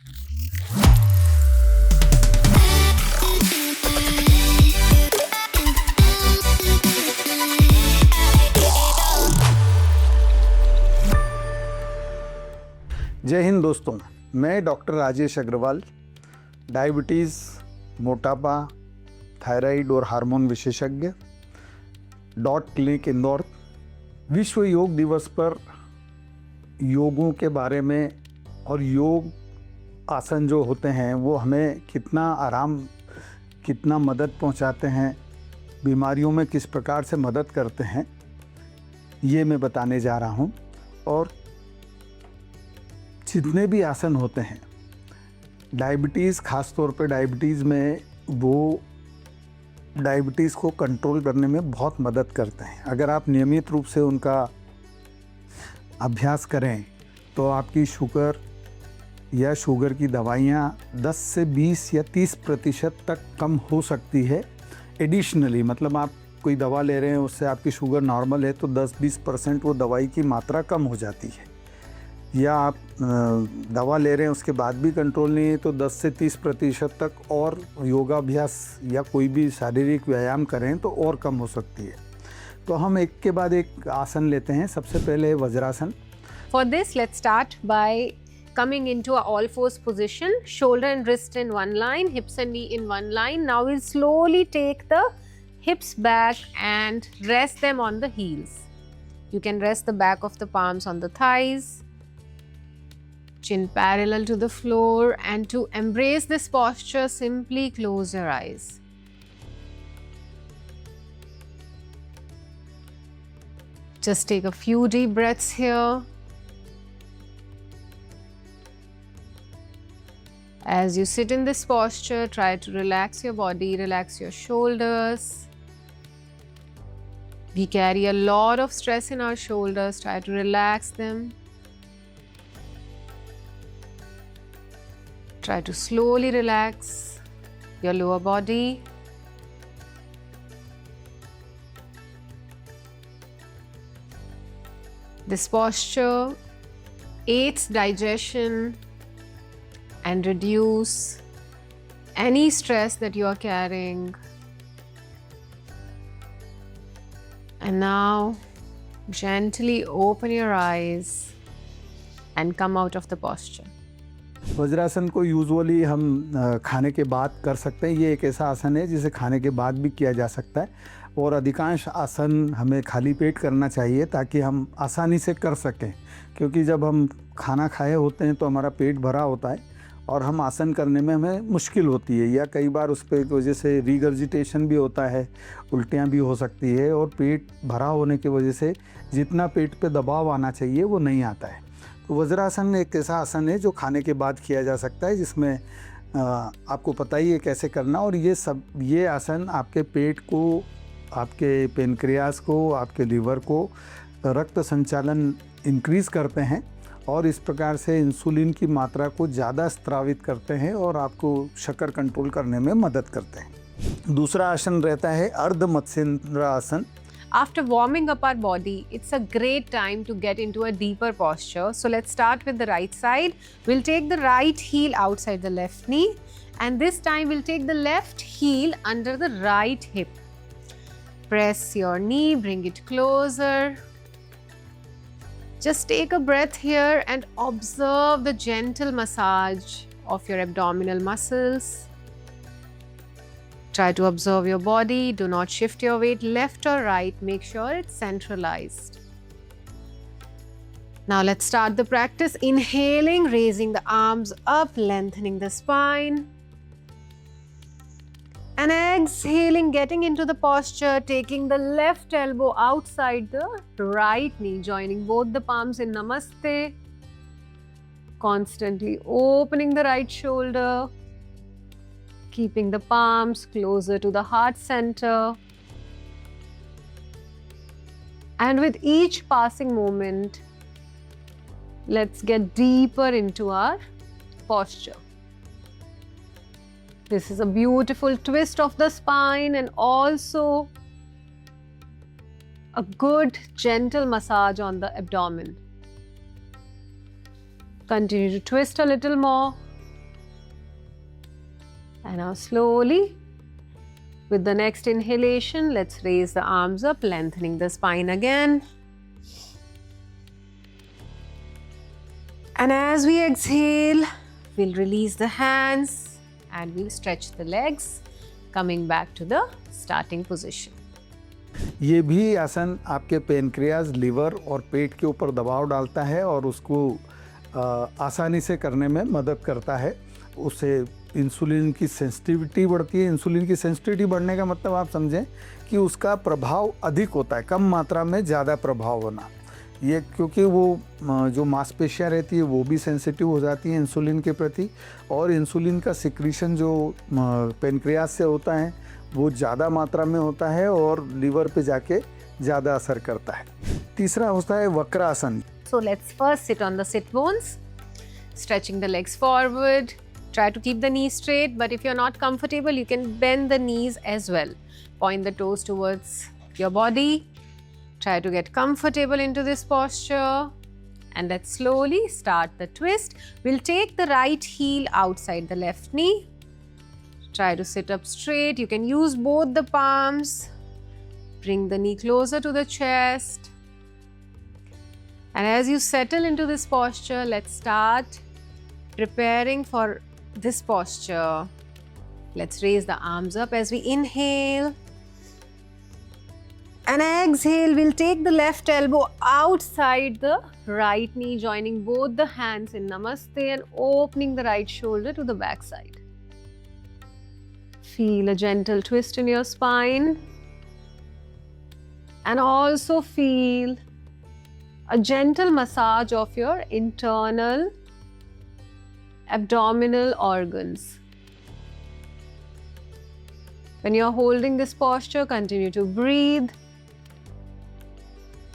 जय हिंद दोस्तों, मैं डॉक्टर राजेश अग्रवाल, डायबिटीज़, मोटापा, थायराइड और हार्मोन विशेषज्ञ, डॉट क्लिनिक इंदौर। विश्व योग दिवस पर योगों के बारे में और योग आसन जो होते हैं वो हमें कितना आराम, कितना मदद पहुंचाते हैं, बीमारियों में किस प्रकार से मदद करते हैं, ये मैं बताने जा रहा हूं। और जितने भी आसन होते हैं, डायबिटीज़, ख़ास तौर पे डायबिटीज़ में, वो डायबिटीज़ को कंट्रोल करने में बहुत मदद करते हैं। अगर आप नियमित रूप से उनका अभ्यास करें तो आपकी शुगर या शुगर की दवाइयाँ 10 से 20 या 30% तक कम हो सकती है। एडिशनली, मतलब आप कोई दवा ले रहे हैं, उससे आपकी शुगर नॉर्मल है तो 10-20% वो दवाई की मात्रा कम हो जाती है। या आप दवा ले रहे हैं उसके बाद भी कंट्रोल नहीं है तो 10 से 30% तक और योगाभ्यास या कोई भी शारीरिक व्यायाम करें तो और कम हो सकती है। तो हम एक के बाद एक आसन लेते हैं। सबसे पहले vajrasana. For this, let's start by coming into a all fours position, shoulder and wrist in one line, hips and knee in one line. Now we'll slowly take the hips back and rest them on the heels. You can rest the back of the palms on the thighs, chin parallel to the floor, and to embrace this posture, simply close your eyes. Just take a few deep breaths here. As you sit in this posture, try to relax your body, relax your shoulders. We carry a lot of stress in our shoulders, try to relax them. Try to slowly relax your lower body. This posture aids digestion and reduce any stress that you are carrying. And now gently open your eyes and come out of the posture. Vajrasana को usually हम खाने के बाद कर सकते हैं। ये एक ऐसा आसन है जिसे खाने के बाद भी किया जा सकता है और अधिकांश आसन हमें खाली पेट करना चाहिए ताकि हम आसानी से कर सकें, क्योंकि जब हम खाना खाए होते हैं तो हमारा पेट भरा होता है और हम आसन करने में हमें मुश्किल होती है, या कई बार उस पर वजह से रिगर्जिटेशन भी होता है, उल्टियाँ भी हो सकती है और पेट भरा होने की वजह से जितना पेट पे दबाव आना चाहिए वो नहीं आता है। तो वज्रासन एक ऐसा आसन है जो खाने के बाद किया जा सकता है, जिसमें आपको पता ही है कैसे करना। और ये आसन आपके पेट को, आपके पेनक्रियास को, आपके लीवर को रक्त संचालन इंक्रीज़ करते हैं और इस प्रकार से इंसुलिन की मात्रा को ज़्यादा स्रावित करते हैं और आपको शक्कर कंट्रोल करने में मदद करते हैं। दूसरा आसन रहता है अर्ध मत्स्येंद्र आसन। After warming up our body, it's a great time to get into a deeper posture. So let's start with the right side. We'll take the right heel outside the left knee, and this time we'll take the left heel under the right hip. Press your knee, bring it closer. Just take a breath here and observe the gentle massage of your abdominal muscles. Try to observe your body. Do not shift your weight left or right. Make sure it's centralized. Now let's start the practice. Inhaling, raising the arms up, lengthening the spine. And exhaling, getting into the posture, taking the left elbow outside the right knee, joining both the palms in Namaste. Constantly opening the right shoulder. Keeping the palms closer to the heart center. And with each passing moment, let's get deeper into our posture. This is a beautiful twist of the spine and also a good gentle massage on the abdomen. Continue to twist a little more. And now slowly, with the next inhalation, let's raise the arms up, lengthening the spine again. And as we exhale, we'll release the hands and we'll stretch the legs, coming back to the starting position. ये भी आसन आपके pancreas, liver और पेट के ऊपर दबाव डालता है और उसको आसानी से करने में मदद करता है। उससे इंसुलिन की सेंसिटिविटी बढ़ती है। इंसुलिन की सेंसिटिविटी बढ़ने का मतलब आप समझें कि उसका प्रभाव अधिक होता है, कम मात्रा में ज़्यादा प्रभाव होना। ये क्योंकि वो जो मांसपेशियाँ रहती है वो भी सेंसिटिव हो जाती हैं इंसुलिन के प्रति, और इंसुलिन का सिक्रीशन जो पेनक्रियाज से होता है वो ज़्यादा मात्रा में होता है और लीवर पे जाके ज़्यादा असर करता है। तीसरा होता है Vakrasana. So let's first sit on the sit bones, stretching the legs forward. Try to keep the knees straight, but if you're not comfortable, you can bend the knees as well. Point the toes towards your body. Try to get comfortable into this posture. And let's slowly start the twist. We'll take the right heel outside the left knee. Try to sit up straight. You can use both the palms. Bring the knee closer to the chest. And as you settle into this posture, let's start preparing for this posture. Let's raise the arms up as we inhale. And exhale, we'll take the left elbow outside the right knee, joining both the hands in Namaste and opening the right shoulder to the back side. Feel a gentle twist in your spine. And also feel a gentle massage of your internal abdominal organs. When you're holding this posture, continue to breathe.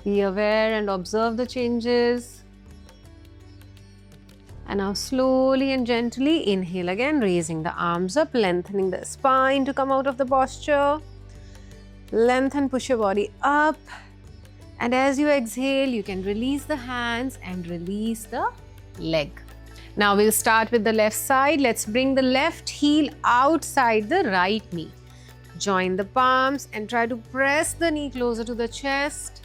Be aware and observe the changes. And now slowly and gently inhale again, raising the arms up, lengthening the spine to come out of the posture. Lengthen, push your body up. And as you exhale, you can release the hands and release the leg. Now we'll start with the left side. Let's bring the left heel outside the right knee. Join the palms and try to press the knee closer to the chest.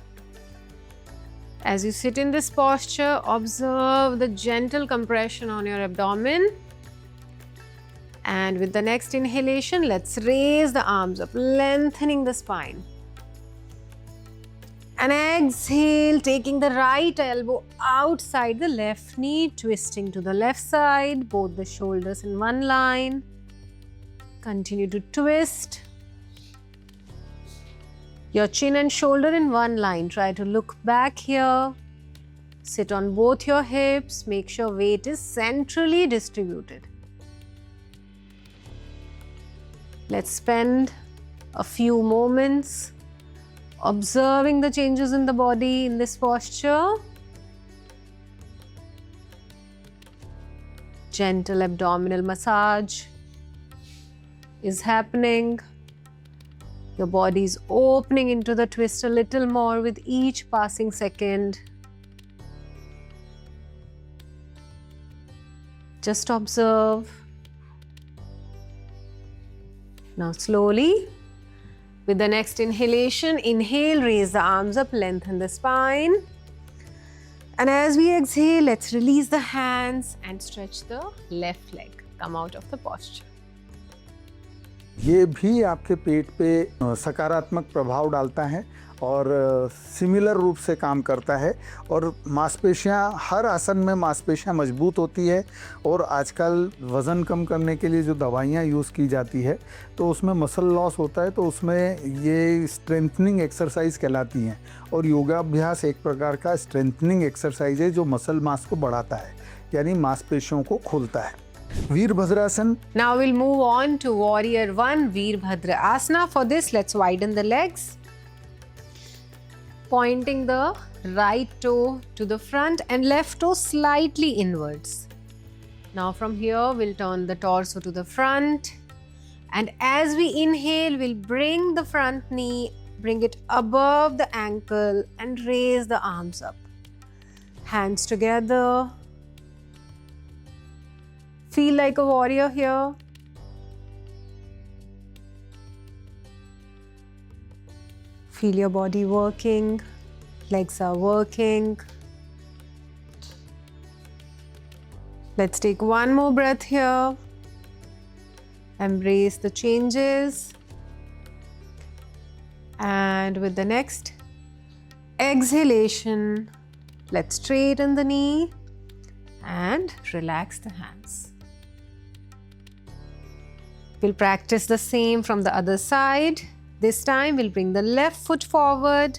As you sit in this posture, observe the gentle compression on your abdomen. And with the next inhalation, let's raise the arms up, lengthening the spine. And exhale, taking the right elbow outside the left knee, twisting to the left side, both the shoulders in one line. Continue to twist. Your chin and shoulder in one line. Try to look back here. Sit on both your hips. Make sure weight is centrally distributed. Let's spend a few moments observing the changes in the body in this posture. Gentle abdominal massage is happening. Your body is opening into the twist a little more with each passing second. Just observe. Now slowly, with the next inhalation, inhale, raise the arms up, lengthen the spine. And as we exhale, let's release the hands and stretch the left leg. Come out of the posture. ये भी आपके पेट पे सकारात्मक प्रभाव डालता है और similar रूप से काम करता है, और मांसपेशियां, हर आसन में मांसपेशियां मजबूत होती है। और आजकल वज़न कम करने के लिए जो दवाइयां यूज़ की जाती है तो उसमें मसल लॉस होता है, तो उसमें ये स्ट्रेंथनिंग एक्सरसाइज कहलाती हैं। और योगाभ्यास एक प्रकार का स्ट्रेंथनिंग एक्सरसाइज है जो मसल मास को बढ़ाता है, यानी मांसपेशियों को खोलता है। Virabhadrasana. Now we'll move on to Warrior 1, Veerbhadra Asana. For this, let's widen the legs, pointing the right toe to the front and left toe slightly inwards. Now from here, we'll turn the torso to the front. And as we inhale, we'll bring the front knee, bring it above the ankle and raise the arms up. Hands together. Feel like a warrior here. Feel your body working, legs are working. Let's take one more breath here. Embrace the changes. And with the next exhalation, let's straighten the knee and relax the hands. We'll practice the same from the other side. This time we'll bring the left foot forward,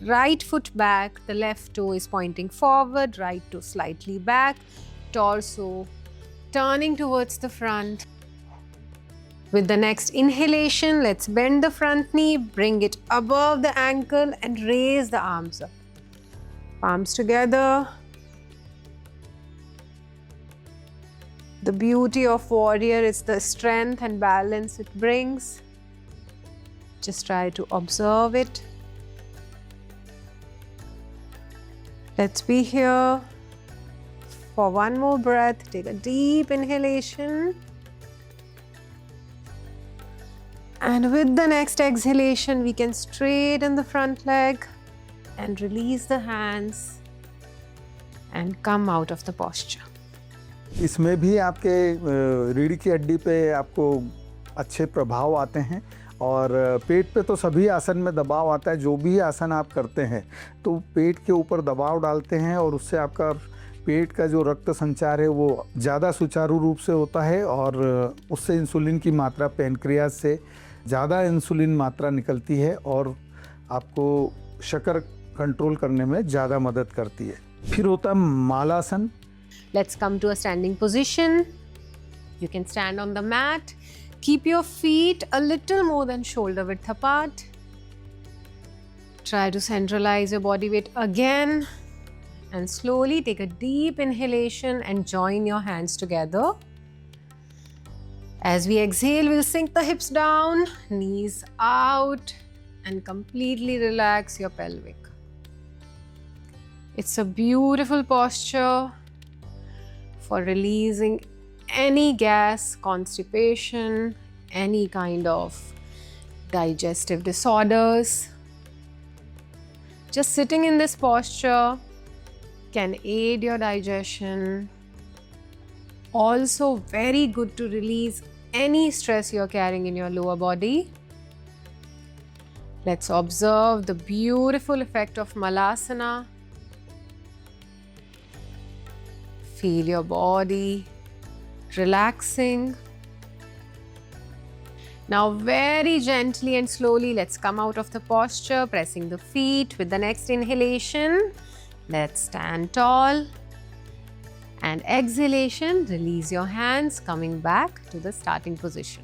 right foot back, the left toe is pointing forward, right toe slightly back, torso turning towards the front. With the next inhalation, let's bend the front knee, bring it above the ankle and raise the arms up. Palms together. The beauty of warrior is the strength and balance it brings. Just try to observe it. Let's be here for one more breath. Take a deep inhalation. And with the next exhalation, we can straighten the front leg and release the hands and come out of the posture. इसमें भी आपके रीढ़ की हड्डी पे आपको अच्छे प्रभाव आते हैं और पेट पे तो सभी आसन में दबाव आता है। जो भी आसन आप करते हैं तो पेट के ऊपर दबाव डालते हैं और उससे आपका पेट का जो रक्त संचार है वो ज़्यादा सुचारू रूप से होता है और उससे इंसुलिन की मात्रा पैनक्रियाज से ज़्यादा इंसुलिन मात्रा निकलती है और आपको शक्कर कंट्रोल करने में ज़्यादा मदद करती है। फिर होता है Malasana. Let's come to a standing position. You can stand on the mat. Keep your feet a little more than shoulder width apart. Try to centralize your body weight again and slowly take a deep inhalation and join your hands together. As we exhale, we'll sink the hips down, knees out, and completely relax your pelvic. It's a beautiful posture for releasing any gas, constipation, any kind of digestive disorders. Just sitting in this posture can aid your digestion. Also very good to release any stress you're carrying in your lower body. Let's observe the beautiful effect of Malasana. Feel your body relaxing. Now very gently and slowly let's come out of the posture, pressing the feet. With the next inhalation, let's stand tall. And exhalation, release your hands, coming back to the starting position.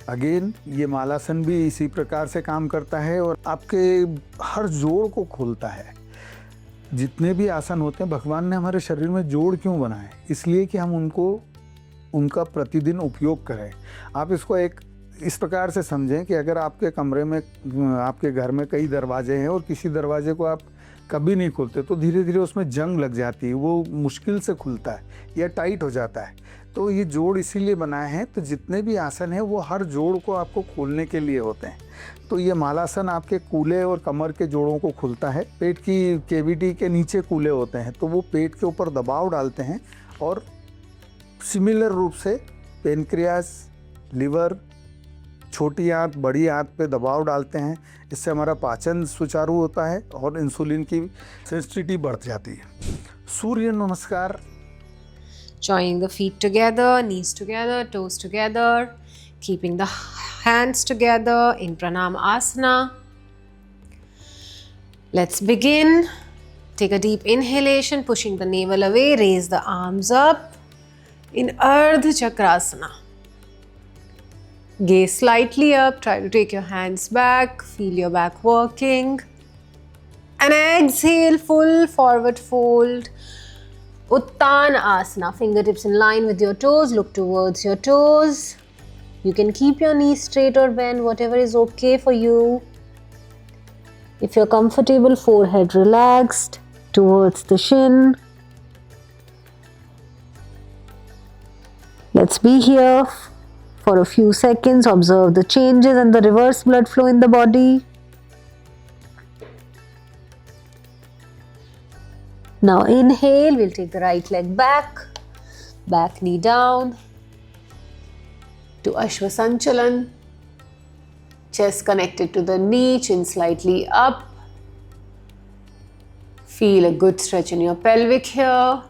Again ये मालासन भी इसी प्रकार से काम करता है और आपके हर जोड़ को खोलता है। जितने भी आसन होते हैं भगवान ने हमारे शरीर में जोड़ क्यों बनाए? इसलिए कि हम उनका प्रतिदिन उपयोग करें। आप इसको एक इस प्रकार से समझें कि अगर आपके कमरे में आपके घर में कई दरवाजे हैं और किसी दरवाजे को आप कभी नहीं खोलते तो धीरे धीरे उसमें जंग लग जाती है, वो मुश्किल से खुलता है या टाइट हो जाता है। तो ये जोड़ इसीलिए बनाए हैं। तो जितने भी आसन हैं वो हर जोड़ को आपको खोलने के लिए होते हैं। तो ये मालासन आपके कूल्हे और कमर के जोड़ों को खुलता है। पेट की कैविटी के नीचे कूल्हे होते हैं तो वो पेट के ऊपर दबाव डालते हैं और सिमिलर रूप से पेनक्रियाज, लिवर, छोटी आंत, बड़ी आंत पे दबाव डालते हैं। इससे हमारा पाचन सुचारू होता है और इंसुलिन की सेंसिटिविटी बढ़ जाती है। सूर्य नमस्कार। Joining the feet together, knees together, toes together, keeping the hands together in Pranam Asana. Let's begin. Take a deep inhalation, pushing the navel away, raise the arms up in Ardha Chakrasana. Gaze slightly up, try to take your hands back, feel your back working. And exhale, full forward fold. Uttan Asana, fingertips in line with your toes, look towards your toes. You can keep your knees straight or bend, whatever is okay for you. If you're comfortable, forehead relaxed towards the shin. Let's be here for a few seconds, observe the changes and the reverse blood flow in the body. Now inhale, we'll take the right leg back, back knee down to Ashwasanchalan. Chest connected to the knee, chin slightly up. Feel a good stretch in your pelvic here.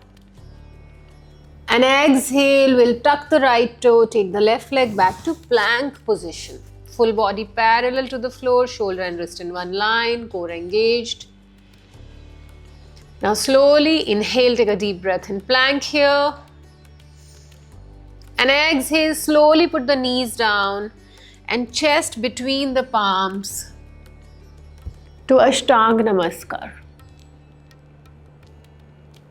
And exhale, we'll tuck the right toe, take the left leg back to plank position. Full body parallel to the floor, shoulder and wrist in one line, core engaged. Now slowly inhale, take a deep breath in plank here. And exhale, slowly put the knees down and chest between the palms to Ashtanga Namaskar.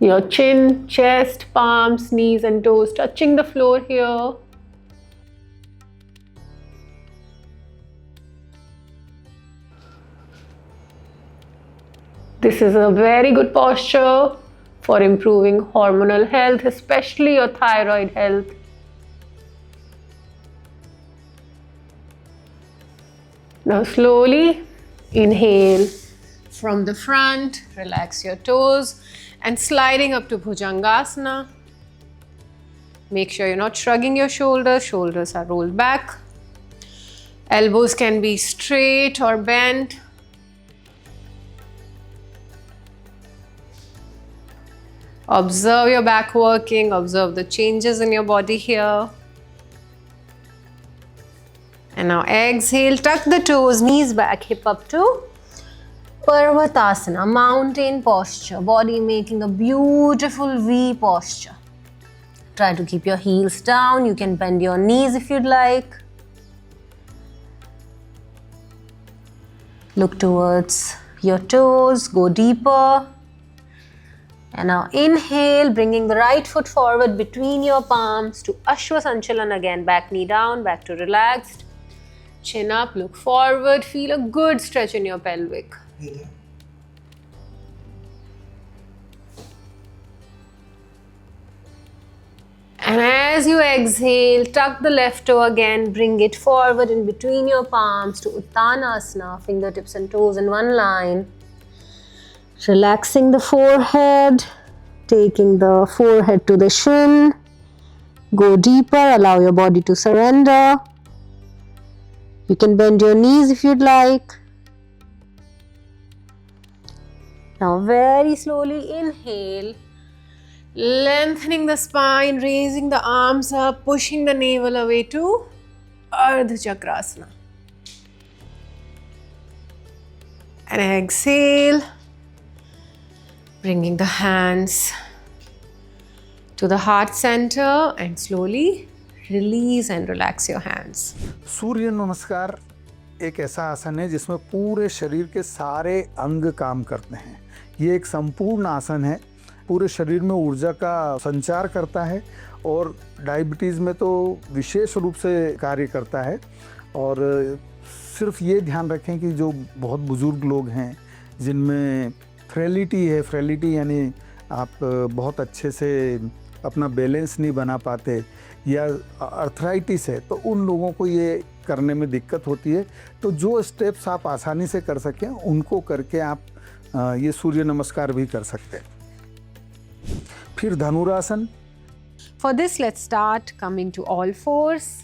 Your chin, chest, palms, knees and toes touching the floor here. This is a very good posture for improving hormonal health, especially your thyroid health. Now slowly inhale from the front, relax your toes and sliding up to Bhujangasana. Make sure you're not shrugging your shoulders, shoulders are rolled back. Elbows can be straight or bent. Observe your back working, observe the changes in your body here. And now exhale, tuck the toes, knees back, hip up to Parvatasana, mountain posture, body making a beautiful V posture. Try to keep your heels down, you can bend your knees if you'd like. Look towards your toes, go deeper. And now inhale, bringing the right foot forward between your palms to Ashwasanchalan again, back knee down, back to relaxed. Chin up, look forward, feel a good stretch in your pelvic. And as you exhale, tuck the left toe again, bring it forward in between your palms to Uttanasana, fingertips and toes in one line. Relaxing the forehead, taking the forehead to the shin. Go deeper, allow your body to surrender. You can bend your knees if you'd like. Now very slowly inhale, lengthening the spine, raising the arms up, pushing the navel away to Ardha Chakrasana. And exhale, bringing the hands to the heart center and slowly release and relax your hands. सूर्य नमस्कार एक ऐसा आसन है जिसमें पूरे शरीर के सारे अंग काम करते हैं। ये एक संपूर्ण आसन है, पूरे शरीर में ऊर्जा का संचार करता है और डायबिटीज़ में तो विशेष रूप से कार्य करता है। और सिर्फ ये ध्यान रखें कि जो बहुत बुज़ुर्ग लोग हैं जिनमें फ्रेलिटी है, फ्रेलिटी यानी आप बहुत अच्छे से अपना बैलेंस नहीं बना पाते या अर्थराइटिस है, तो उन लोगों को ये करने में दिक्कत होती है। तो जो स्टेप्स आप आसानी से कर सकें उनको करके आप ये सूर्य नमस्कार भी कर सकते हैं। फिर धनुरासन। For this, let's start coming to all fours.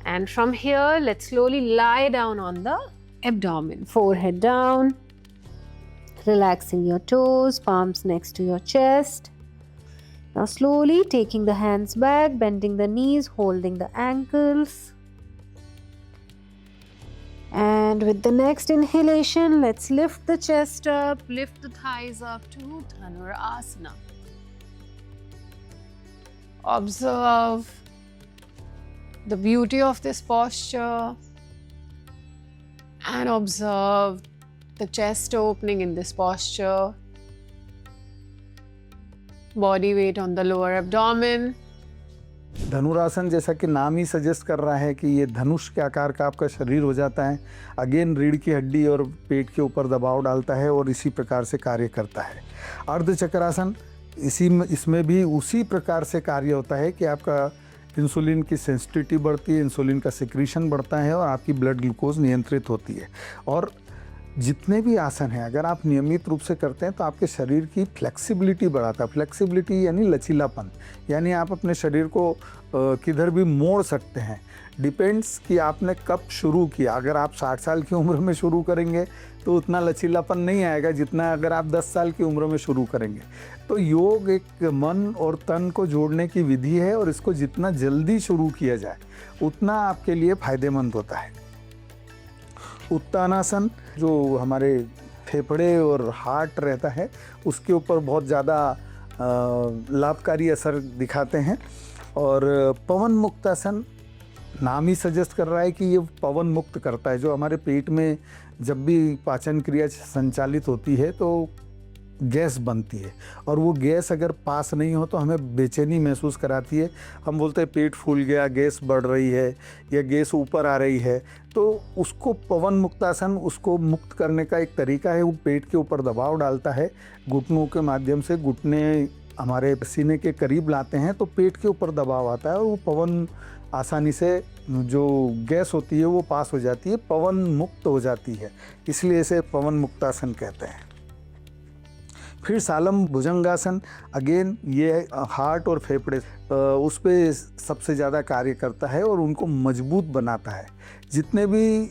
And from here, let's slowly lie down on the abdomen, forehead down. Relaxing your toes, palms next to your chest. Now slowly taking the hands back, bending the knees, holding the ankles. And with the next inhalation, let's lift the chest up, lift the thighs up to Dhanurasana. Observe the beauty of this posture and observe the chest opening in this posture. Body weight on the lower abdomen. धनुरासन जैसा कि नाम ही suggest कर रहा है कि ये धनुष के आकार का आपका शरीर हो जाता है। अगेन रीढ़ की हड्डी और पेट के ऊपर दबाव डालता है और इसी प्रकार से कार्य करता है। अर्ध चक्रासन इसमें भी उसी प्रकार से कार्य होता है कि आपका इंसुलिन की सेंसिटिविटी बढ़ती है, इंसुलिन का सिक्रीशन बढ़ता है और आपकी ब्लड ग्लूकोज नियंत्रित होती है। और जितने भी आसन हैं अगर आप नियमित रूप से करते हैं तो आपके शरीर की फ्लेक्सिबिलिटी बढ़ाता है। फ्लेक्सिबिलिटी यानी लचीलापन, यानी आप अपने शरीर को किधर भी मोड़ सकते हैं। डिपेंड्स कि आपने कब शुरू किया। अगर आप 60 साल की उम्र में शुरू करेंगे तो उतना लचीलापन नहीं आएगा जितना अगर आप 10 साल की उम्र में शुरू करेंगे। तो योग एक मन और तन को जोड़ने की विधि है और इसको जितना जल्दी शुरू किया जाए उतना आपके लिए फायदेमंद होता है। उत्तानासन जो हमारे फेफड़े और हार्ट रहता है उसके ऊपर बहुत ज़्यादा लाभकारी असर दिखाते हैं। और पवन मुक्तासन नाम ही सजेस्ट कर रहा है कि ये पवन मुक्त करता है। जो हमारे पेट में जब भी पाचन क्रिया संचालित होती है तो गैस बनती है और वो गैस अगर पास नहीं हो तो हमें बेचैनी महसूस कराती है। हम बोलते हैं पेट फूल गया, गैस बढ़ रही है या गैस ऊपर आ रही है, तो उसको पवन मुक्तासन उसको मुक्त करने का एक तरीका है। वो पेट के ऊपर दबाव डालता है, घुटनों के माध्यम से घुटने हमारे सीने के करीब लाते हैं तो पेट के ऊपर दबाव आता है और वो पवन आसानी से जो गैस होती है वो पास हो जाती है, पवन मुक्त हो जाती है, इसलिए इसे पवन मुक्तासन कहते हैं। फिर सालम भुजंगासन, अगेन ये हार्ट और फेफड़े उस पर सबसे ज़्यादा कार्य करता है और उनको मजबूत बनाता है। जितने भी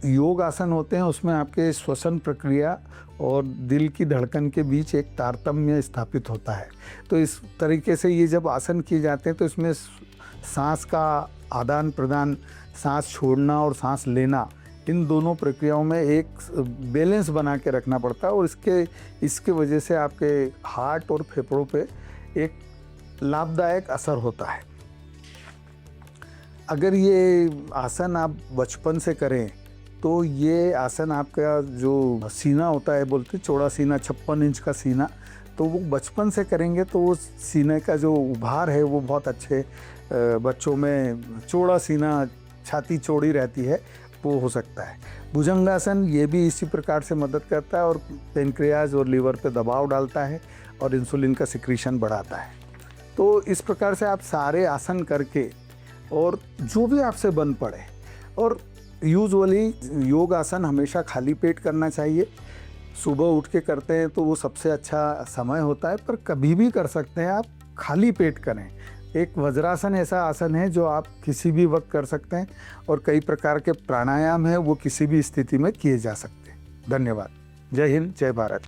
योग आसन होते हैं उसमें आपके श्वसन प्रक्रिया और दिल की धड़कन के बीच एक तारतम्य स्थापित होता है। तो इस तरीके से ये जब आसन किए जाते हैं तो इसमें सांस का आदान प्रदान, सांस छोड़ना और सांस लेना, इन दोनों प्रक्रियाओं में एक बैलेंस बना के रखना पड़ता है और इसके वजह से आपके हार्ट और फेफड़ों पे एक लाभदायक असर होता है। अगर ये आसन आप बचपन से करें तो ये आसन आपका जो सीना होता है, बोलते चौड़ा सीना, 56 इंच का सीना, तो वो बचपन से करेंगे तो वो सीने का जो उभार है वो बहुत अच्छे, बच्चों में चौड़ा सीना, छाती चौड़ी रहती है, वो हो सकता है। भुजंगासन ये भी इसी प्रकार से मदद करता है और पेनक्रियाज और लीवर पे दबाव डालता है और इंसुलिन का सिक्रीशन बढ़ाता है। तो इस प्रकार से आप सारे आसन करके और जो भी आपसे बन पड़े, और यूजुअली योग आसन हमेशा खाली पेट करना चाहिए। सुबह उठ के करते हैं तो वो सबसे अच्छा समय होता है, पर कभी भी कर सकते हैं आप, खाली पेट करें। एक वज्रासन ऐसा आसन है जो आप किसी भी वक्त कर सकते हैं और कई प्रकार के प्राणायाम हैं वो किसी भी स्थिति में किए जा सकते हैं। धन्यवाद। जय हिंद, जय भारत।